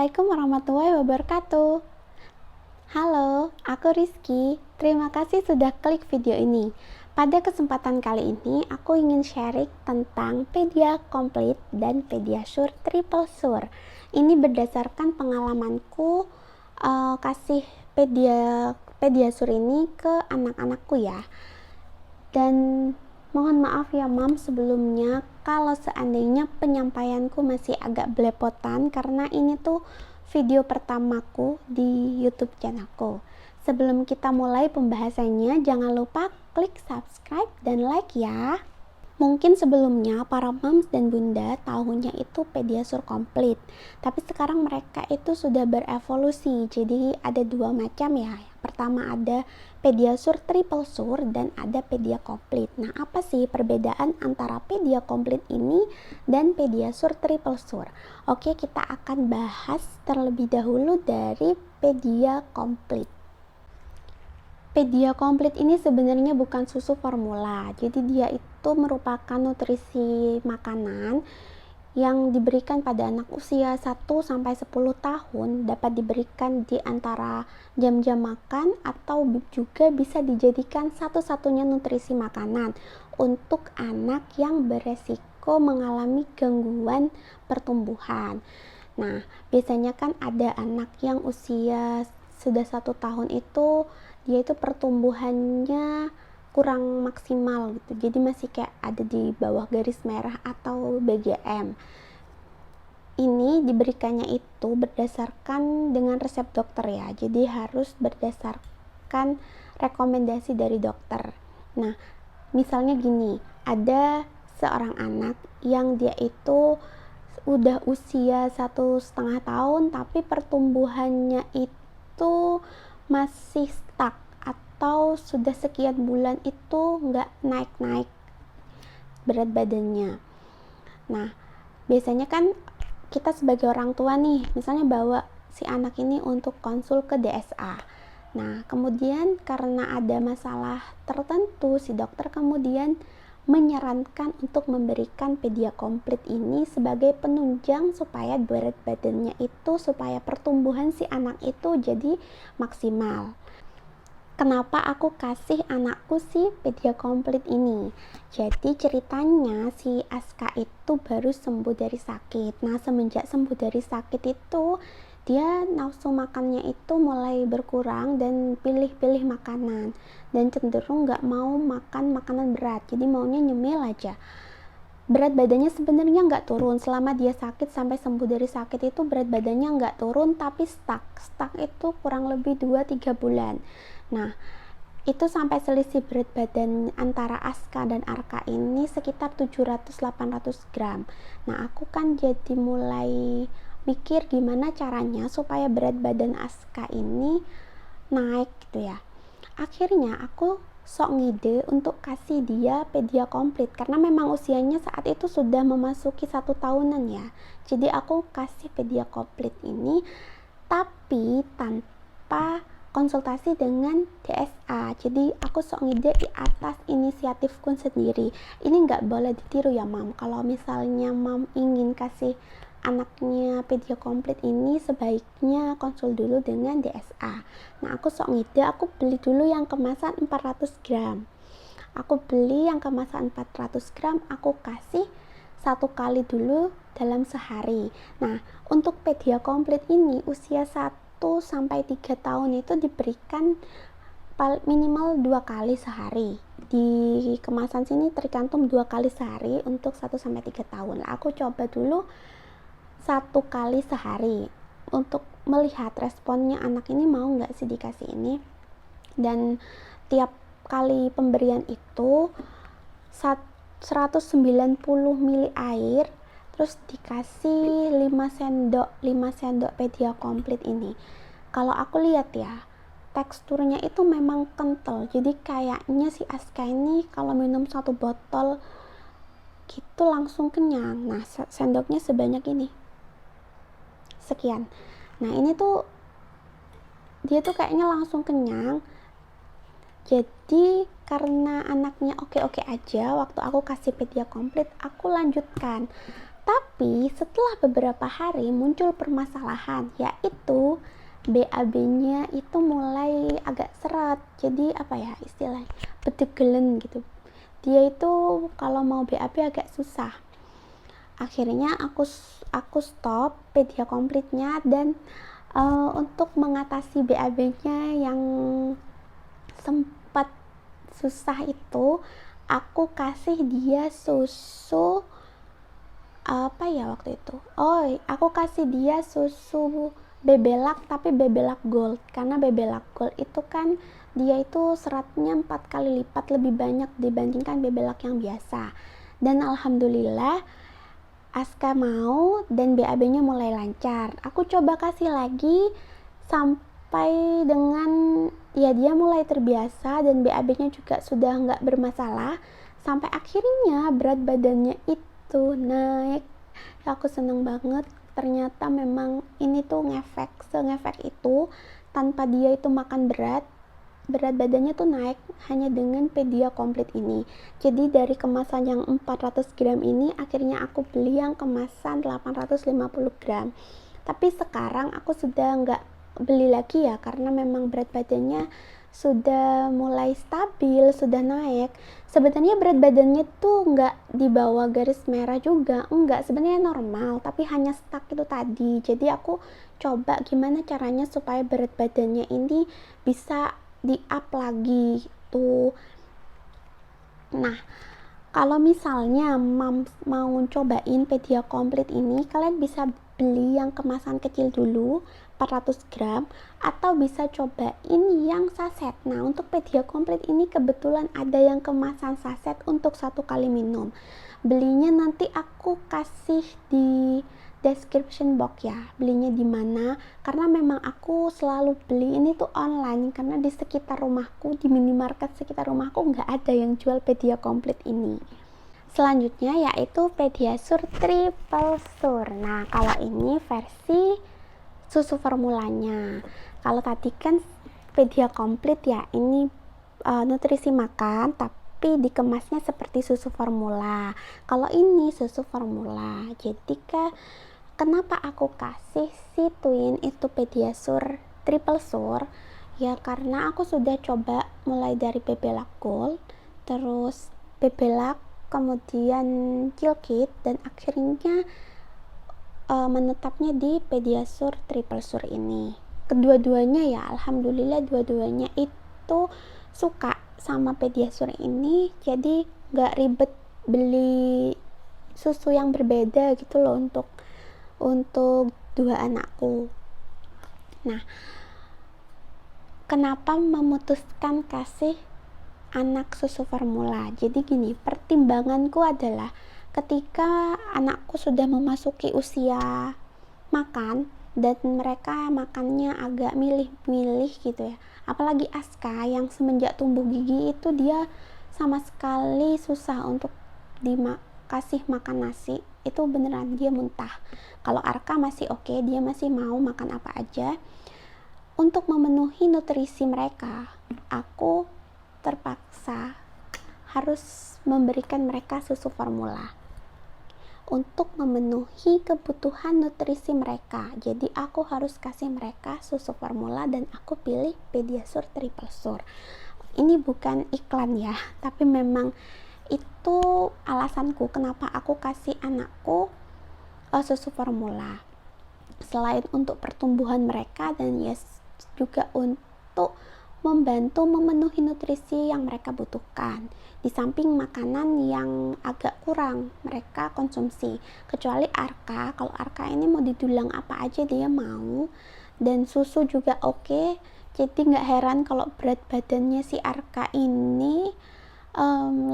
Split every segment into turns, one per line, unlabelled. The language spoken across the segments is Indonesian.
Assalamualaikum warahmatullahi wabarakatuh. Halo, aku Rizky. Terima kasih sudah klik video ini. Pada kesempatan kali ini, aku ingin sharing tentang Pedia Complete dan Pediasure Triple Sure. Ini berdasarkan pengalamanku kasih Pediasure ini ke anak-anakku ya. Dan mohon maaf ya Mam sebelumnya kalau seandainya penyampaianku masih agak belepotan karena ini tuh video pertamaku di YouTube channelku. Sebelum kita mulai pembahasannya, jangan lupa klik subscribe dan like ya. Mungkin sebelumnya para moms dan bunda tahunya itu Pediasure Complete, tapi sekarang mereka itu sudah berevolusi, jadi ada dua macam ya. Pertama ada Pediasure Triple Sure dan ada Pedia Complete. Nah, apa sih perbedaan antara Pedia Complete ini dan Pediasure Triple Sure? Oke, kita akan bahas terlebih dahulu dari Pedia Complete. Pedia Complete ini sebenarnya bukan susu formula, jadi dia itu merupakan nutrisi makanan yang diberikan pada anak usia 1-10 tahun, dapat diberikan di antara jam-jam makan atau juga bisa dijadikan satu-satunya nutrisi makanan untuk anak yang beresiko mengalami gangguan pertumbuhan. Nah, biasanya kan ada anak yang usia sudah 1 tahun itu dia itu pertumbuhannya kurang maksimal gitu, jadi masih kayak ada di bawah garis merah atau BGM. Ini diberikannya itu berdasarkan dengan resep dokter ya, jadi harus berdasarkan rekomendasi dari dokter. Nah, misalnya gini, ada seorang anak yang dia itu udah usia 1,5 tahun tapi pertumbuhannya itu masih stuck atau sudah sekian bulan itu nggak naik-naik berat badannya. Nah, biasanya kan kita sebagai orang tua nih, misalnya bawa si anak ini untuk konsul ke DSA. Nah, kemudian karena ada masalah tertentu, si dokter kemudian menyarankan untuk memberikan Pedia Complete ini sebagai penunjang supaya berat badannya itu, supaya pertumbuhan si anak itu jadi maksimal. Kenapa aku kasih anakku si Pedia Complete ini? Jadi ceritanya si Aska itu baru sembuh dari sakit. Nah, semenjak sembuh dari sakit itu dia nafsu makannya itu mulai berkurang dan pilih-pilih makanan dan cenderung nggak mau makan makanan berat, jadi maunya nyemil aja. Berat badannya sebenarnya nggak turun selama dia sakit, sampai sembuh dari sakit itu berat badannya nggak turun tapi stuck itu kurang lebih 2-3 bulan. Nah, itu sampai selisih berat badan antara Aska dan Arka ini sekitar 700-800 gram. Nah, aku kan jadi mulai mikir gimana caranya supaya berat badan Aska ini naik gitu ya. Akhirnya aku sok ngide untuk kasih dia Pedia Complete karena memang usianya saat itu sudah memasuki 1 tahunan ya. Jadi aku kasih Pedia Complete ini tapi tanpa konsultasi dengan DSA. Jadi aku sok ngide di atas inisiatifku sendiri. Ini nggak boleh ditiru ya Mam. Kalau misalnya Mam ingin kasih anaknya Pedia Complete ini, sebaiknya konsul dulu dengan DSA. Nah, aku sok ngide, aku beli dulu yang kemasan 400 gram. Aku beli yang kemasan 400 gram, aku kasih 1 kali dulu dalam sehari. Nah, untuk Pedia Complete ini usia 1-3 tahun itu diberikan minimal 2 kali sehari. Di kemasan sini tercantum 2 kali sehari untuk 1-3 tahun. Aku coba dulu 1 kali sehari untuk melihat responnya anak ini mau nggak sih dikasih ini. Dan tiap kali pemberian itu 190 ml air, terus dikasih 5 sendok Pedia Complete ini. Kalau aku lihat ya, teksturnya itu memang kental, jadi kayaknya si Aska ini kalau minum 1 botol gitu langsung kenyang. Nah, sendoknya sebanyak ini, sekian. Nah, ini tuh dia tuh kayaknya langsung kenyang. Jadi karena anaknya oke-oke aja, waktu aku kasih Pedia Complete aku lanjutkan Tapi setelah beberapa hari muncul permasalahan, yaitu BAB-nya itu mulai agak seret. Jadi apa ya istilahnya, bedegelen gitu. Dia itu kalau mau BAB agak susah. Akhirnya aku stop pedia komplitnya, dan untuk mengatasi BAB-nya yang sempat susah itu, aku kasih dia susu apa ya waktu itu. Aku kasih dia susu Bebelak, tapi Bebelak Gold, karena Bebelak Gold itu kan dia itu seratnya 4 kali lipat lebih banyak dibandingkan Bebelak yang biasa. Dan alhamdulillah Aska mau dan BAB-nya mulai lancar. Aku coba kasih lagi sampai dengan ya dia mulai terbiasa dan BAB-nya juga sudah nggak bermasalah, sampai akhirnya berat badannya itu naik. Aku seneng banget, ternyata memang ini tuh ngefek itu. Tanpa dia itu makan berat badannya tuh naik hanya dengan pedia komplit ini. Jadi dari kemasan yang 400 gram ini akhirnya aku beli yang kemasan 850 gram. Tapi sekarang aku sudah nggak beli lagi ya, karena memang berat badannya sudah mulai stabil, sudah naik. Sebenarnya berat badannya tuh nggak di bawah garis merah juga, enggak, sebenarnya normal, tapi hanya stuck itu tadi. Jadi aku coba gimana caranya supaya berat badannya ini bisa di up lagi tuh. Nah, kalau misalnya mau cobain pedia komplit ini, kalian bisa beli yang kemasan kecil dulu 400 gram, atau bisa cobain yang saset. Nah, untuk pedia komplit ini kebetulan ada yang kemasan saset untuk 1 kali minum. Belinya nanti aku kasih di description box ya, belinya di mana, karena memang aku selalu beli ini tuh online, karena di sekitar rumahku, di minimarket sekitar rumahku nggak ada yang jual pedia komplit ini. Selanjutnya yaitu Pediasure Triple Sur. Nah, kalau ini versi susu formulanya. Kalau tadi kan pedia komplit ya, ini nutrisi makan tapi dikemasnya seperti susu formula. Kalau ini susu formula. Jadi kenapa aku kasih si Twin itu Pediasure Triple Sur? Ya karena aku sudah coba mulai dari Bebelak Gold, terus Bebelak, kemudian Chilkit, dan akhirnya menetapnya di Pediasure Triple Sur ini. Kedua-duanya ya alhamdulillah, dua-duanya itu suka sama Pediasure ini, jadi gak ribet beli susu yang berbeda gitu loh untuk dua anakku. Nah, kenapa memutuskan kasih anak susu formula? Jadi gini, pertimbanganku adalah ketika anakku sudah memasuki usia makan dan mereka makannya agak milih-milih gitu ya, apalagi Aska yang semenjak tumbuh gigi itu dia sama sekali susah untuk dikasih makan nasi, itu beneran dia muntah. Kalau Arka masih oke, dia masih mau makan apa aja. Untuk memenuhi nutrisi mereka, aku terpaksa harus memberikan mereka susu formula untuk memenuhi kebutuhan nutrisi mereka. Jadi aku harus kasih mereka susu formula dan aku pilih Pediasure Triple Sur. Ini bukan iklan ya, tapi memang itu alasanku kenapa aku kasih anakku susu formula. Selain untuk pertumbuhan mereka dan juga untuk membantu memenuhi nutrisi yang mereka butuhkan, di samping makanan yang agak kurang mereka konsumsi. Kecuali Arka, kalau Arka ini mau didulang apa aja dia mau, dan susu juga oke. Jadi nggak heran kalau berat badannya si Arka ini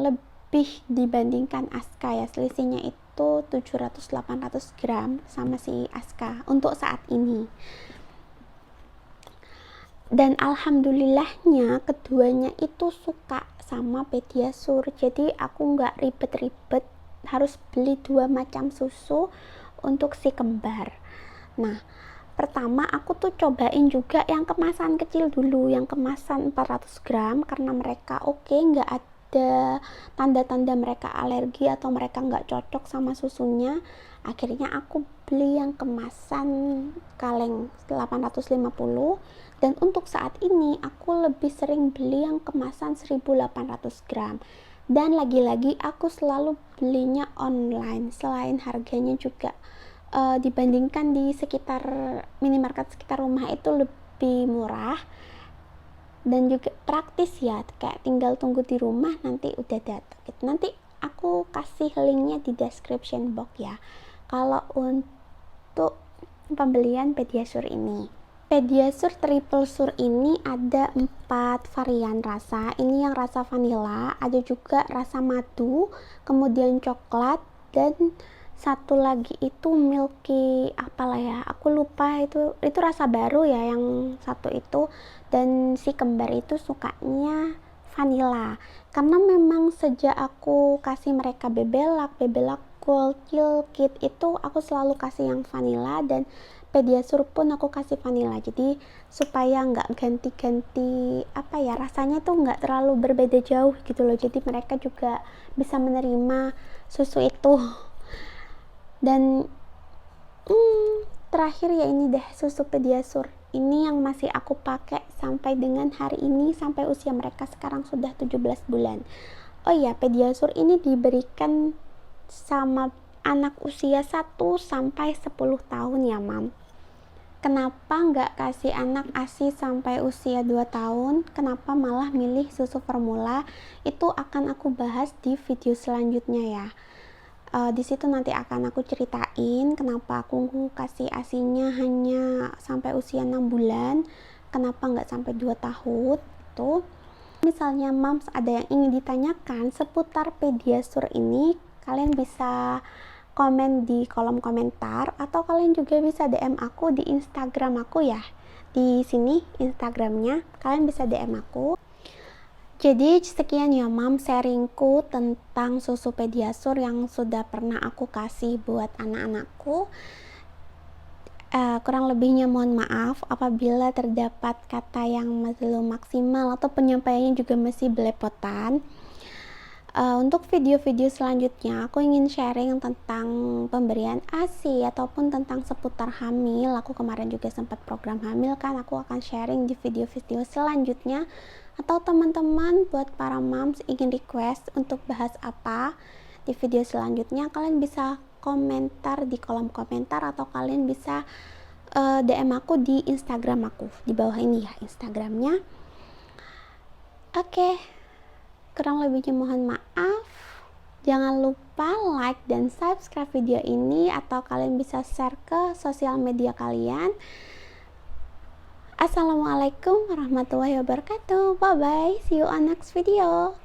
lebih dibandingkan Aska ya, selisihnya itu 700-800 gram sama si Aska untuk saat ini. Dan alhamdulillahnya keduanya itu suka sama Pediasure, jadi aku nggak ribet-ribet harus beli 2 macam susu untuk si kembar. Nah, pertama aku tuh cobain juga yang kemasan kecil dulu, yang kemasan 400 gram, karena mereka oke, nggak ada tanda-tanda mereka alergi atau mereka nggak cocok sama susunya, akhirnya aku beli yang kemasan kaleng 850, dan untuk saat ini aku lebih sering beli yang kemasan 1800 gram. Dan lagi-lagi aku selalu belinya online, selain harganya juga dibandingkan di sekitar minimarket sekitar rumah itu lebih murah dan juga praktis ya, kayak tinggal tunggu di rumah nanti udah datang gitu. Nanti aku kasih linknya di description box ya kalau untuk pembelian Pediasure ini. Pediasure Triple Sure ini ada 4 varian rasa. Ini yang rasa vanilla, ada juga rasa madu, kemudian coklat, dan satu lagi itu milky apalah ya, aku lupa, itu rasa baru ya yang satu itu. Dan si kembar itu sukanya vanilla, karena memang sejak aku kasih mereka bebelak gold, kill kit itu aku selalu kasih yang vanilla, dan Pediasure pun aku kasih vanilla, jadi supaya nggak ganti-ganti apa ya, rasanya tuh nggak terlalu berbeda jauh gitu loh, jadi mereka juga bisa menerima susu itu. Dan terakhir ya ini deh, susu Pediasure ini yang masih aku pakai sampai dengan hari ini, sampai usia mereka sekarang sudah 17 bulan. Oh iya, Pediasure ini diberikan sama anak usia 1 sampai 10 tahun ya, Mam. Kenapa nggak kasih anak ASI sampai usia 2 tahun? Kenapa malah milih susu formula? Itu akan aku bahas di video selanjutnya ya. Di situ nanti akan aku ceritain kenapa aku kasih ASINya hanya sampai usia 6 bulan, kenapa nggak sampai 2 tahun itu. Misalnya Mams ada yang ingin ditanyakan seputar Pediasure ini, kalian bisa komen di kolom komentar, atau kalian juga bisa DM aku di Instagram aku ya. Di sini Instagramnya, kalian bisa DM aku. Jadi sekian ya Mam sharingku tentang susu Pediasure yang sudah pernah aku kasih buat anak-anakku. Kurang lebihnya mohon maaf apabila terdapat kata yang belum maksimal atau penyampaiannya juga masih belepotan. Untuk video-video selanjutnya aku ingin sharing tentang pemberian ASI ataupun tentang seputar hamil. Aku kemarin juga sempat program hamil kan, aku akan sharing di video-video selanjutnya. Atau teman-teman buat para moms ingin request untuk bahas apa di video selanjutnya, kalian bisa komentar di kolom komentar, atau kalian bisa DM aku di Instagram aku di bawah ini ya, Instagramnya. Oke. Kurang lebihnya mohon maaf. Jangan lupa like dan subscribe video ini, atau kalian bisa share ke sosial media kalian. Assalamualaikum warahmatullahi wabarakatuh. Bye bye, see you on next video.